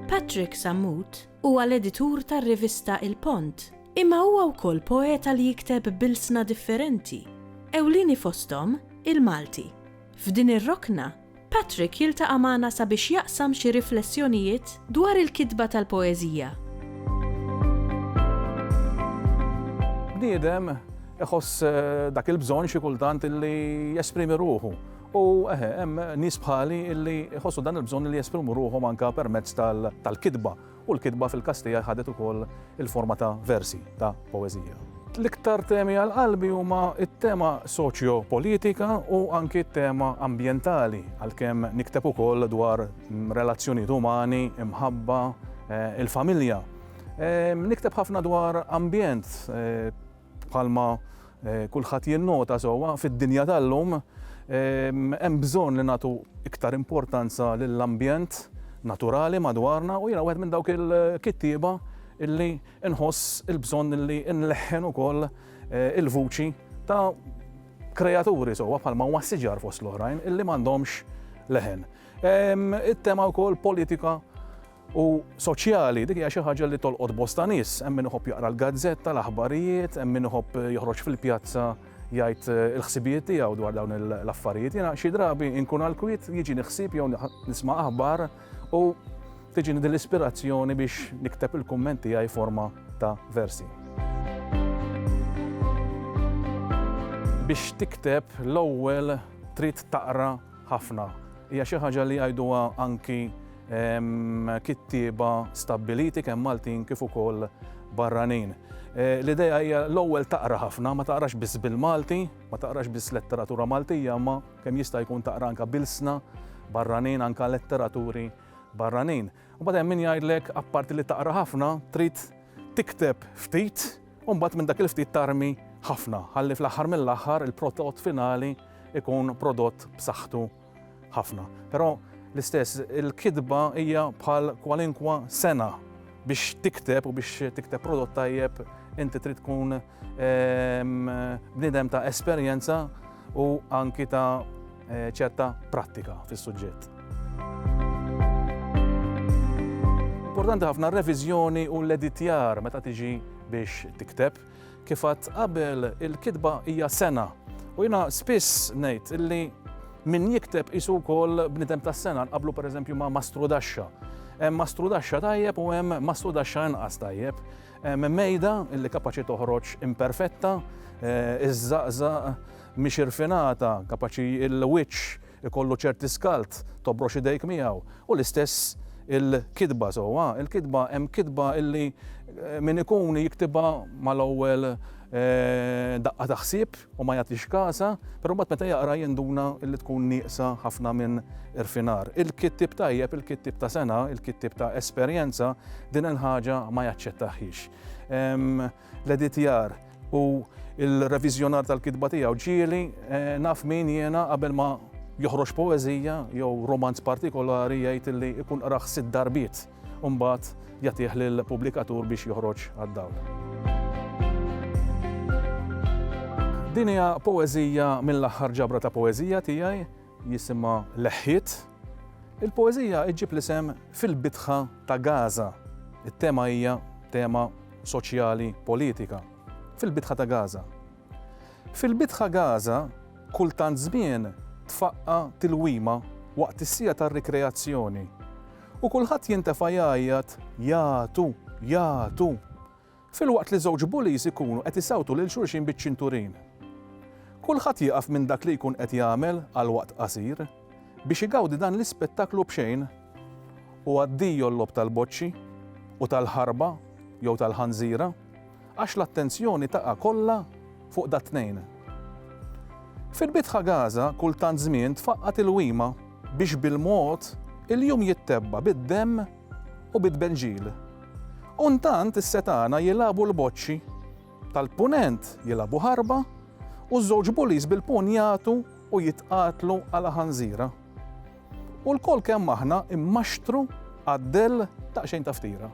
Patrick Sammut huwa l-editur tar-rivista Il Pont, imma huwa wkoll poeta li jikteb bilsna differenti, ewlieni fosthom il-Malti. F'din ir-rokna, Patrick jiltaqa' magħna sabiex jaqsam xi riflessjonijiet dwar il-kitba tal-poeżija. Bniedem iħoss dak il-bżonn xi kultant illi jesprimi ruħu. U hemm nies bħali illi jħossu dan il-bżonn li jesprimu ruħhom anke permezz tal-kitba. U l-kitba fil-każ tiegħi ħadet ukoll il-forma ta' versi ta' poeżija. L-iktar temi għal-qalbi huma t-tema soċjo-politika u anki t-tema ambjentali, għalkemm nikteb ukoll dwar relazzjonijiet umani, imħabba, il-familja. Nikteb ħafna dwar ambjent bħalma kulħadd jinnota sewwa fid-dinja tal-lum hemm bżonn li nagħtu iktar importanza lill-ambjent naturali madwarna u jiena wieħed minn dawk il-kittieba illi nħoss il-bżonn illi nleħħen ukoll il-vuċi ta' kreaturi sewwa bħalma huma s-siġar fost l-oħrajn illi m'għandhomx leħen. It-tema wkoll politika u soċjali, dik hija xi ħaġa li tolqot bosta nies, hemm min iħobb jaqra l-gazzetta, l-aħbarijiet, hemm min iħobb joħroġ fil-pjazza jgħid il-ħsibijiet tiegħu dwar dawn l-affarijiet. Jiena xi drabi nkun għall-kwiet jiġini ħsieb jew nisma' aħbar u tiġini din l-ispirazzjoni biex nikteb il-kummenti tiegħi forma ta' versi. Biex tikteb l-ewwel trid taqra ħafna. Hija xi ħaġa li jgħiduha anki kittieba stabbiliti kemm Maltin kif ukoll barranin. L-idea hija l-ewwel taqra ħafna, ma taqrax biss bil-Malti, ma taqrax biss letteratura Maltija, ma kemm jista' jkun taqra anke bilsna barranin, anke letteraturi barranin. U mbagħad hemm min jgħidlek apparti li taqra ħafna, trid tikteb ftit u mbagħad minn dak il-ftit tarmi ħafna, ħalli fl-aħħar mill-aħħar il-prodott finali ikun prodott b'saħħtu ħafna. Però l-istess il-kitba hija bħal kwalinkwa sena biex tikteb u biex tikteb prodott tajjeb inti trid tkun bniedem ta' esperjenza u anki ta' ċerta prattika fis-suġġett. Importanti ħafna r-reviżjoni u l-editjar meta tiġi biex tikteb kif għadt qabel il-kitba hija sena u jiena spiss ngħid illi min jikteb isu wkoll bniedem tas-sena nqabblu pereżempju ma' Mastru Daxxa. Hemm Mastru Daxxa tajjeb u hemm Mastru Daxxa inqas tajjeb. Hemm Mejda illi kapaċi toħroġ imperfetta, iż-żaqżaq mhix irfinata, kapaċi il-wiċċ ikollu ċerti skalt tobrox idejk miegħu. U l-istess il-kitba sewwa, il-kitba hemm kitba illi min ikun jiktibha mal-ewwel daqqa ta' ħsieb u ma jagħtix kasa, però mbagħad meta jaqra jinduna illi tkun nieqsa ħafna minn irfinar. Il-kittib tajjeb, il-kittib ta' sena, il-kittib ta' esperjenza, din il-ħaġa ma jaċċettaħiex. L-editjar u il-reviżjonar tal-kitba tiegħu ġieli naf min jiena qabel ma joħroġ poeżija jew romanz partikolari jgħid illi ikun qrah 6 darbiet u mbagħad jagħtih lill-pubblikatur biex joħroġ għad-dawl. Din hija poeżija mill-aħħar ġabra ta' poeżija tiegħi jisimha Leħħiet. Il-poeżija ġġib l-isem Fil-bitħa ta' Gaza. It-tema hija tema soċjali politika. Fil-bitħa ta' Gaza. Fil-bitħa Gaza kultant żmien tfaqqa tilwima waqt is-sija tar-rikreazzjoni. U kulħadd jintefa' jgħajjad jagħtu. Fil-waqt li żewġ bulies ikunu qed isawtu lil xulxin biċ-ċinturin. Kulħadd jieqaf minn dak li jkun qed jagħmel għal waqt qasir biex igawdi dan l-ispettaklu b'xejn u għaddiju l-lob tal-boċċi u tal-ħarba jew tal-ħanżira għax l-attenzjoni taqa' kollha fuq dat tnejn. Fil-bitħa Gaza kultant żmien tfaqqa tilwima biex bil-mod il-jum jittebba bid-demm u bid-benġil. U ntant is-setana jilagħbu l-boċċi, tal-punent jilagħbu ħarba u ż-żewġ bulies bil-pun jagħtu u jitqatlu għal ħanżira. U l-kol kemm aħna immaxtru għaddel daqsxejn ta' ftira.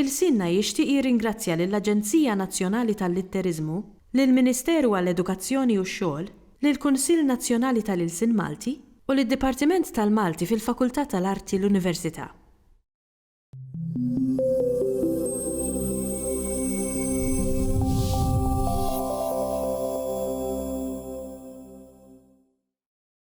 Il-Sinna jixtieq jirringrazzja lill-Aġenzija Nazzjonali tal-Litterizmu, lill-Ministeru għall-Edukazzjoni u x-Xogħol, lill-Kunsill Nazzjonali tal-Ilsien Malti u lid-Dipartiment tal-Malti fil-Fakultà tal-Arti l-Università.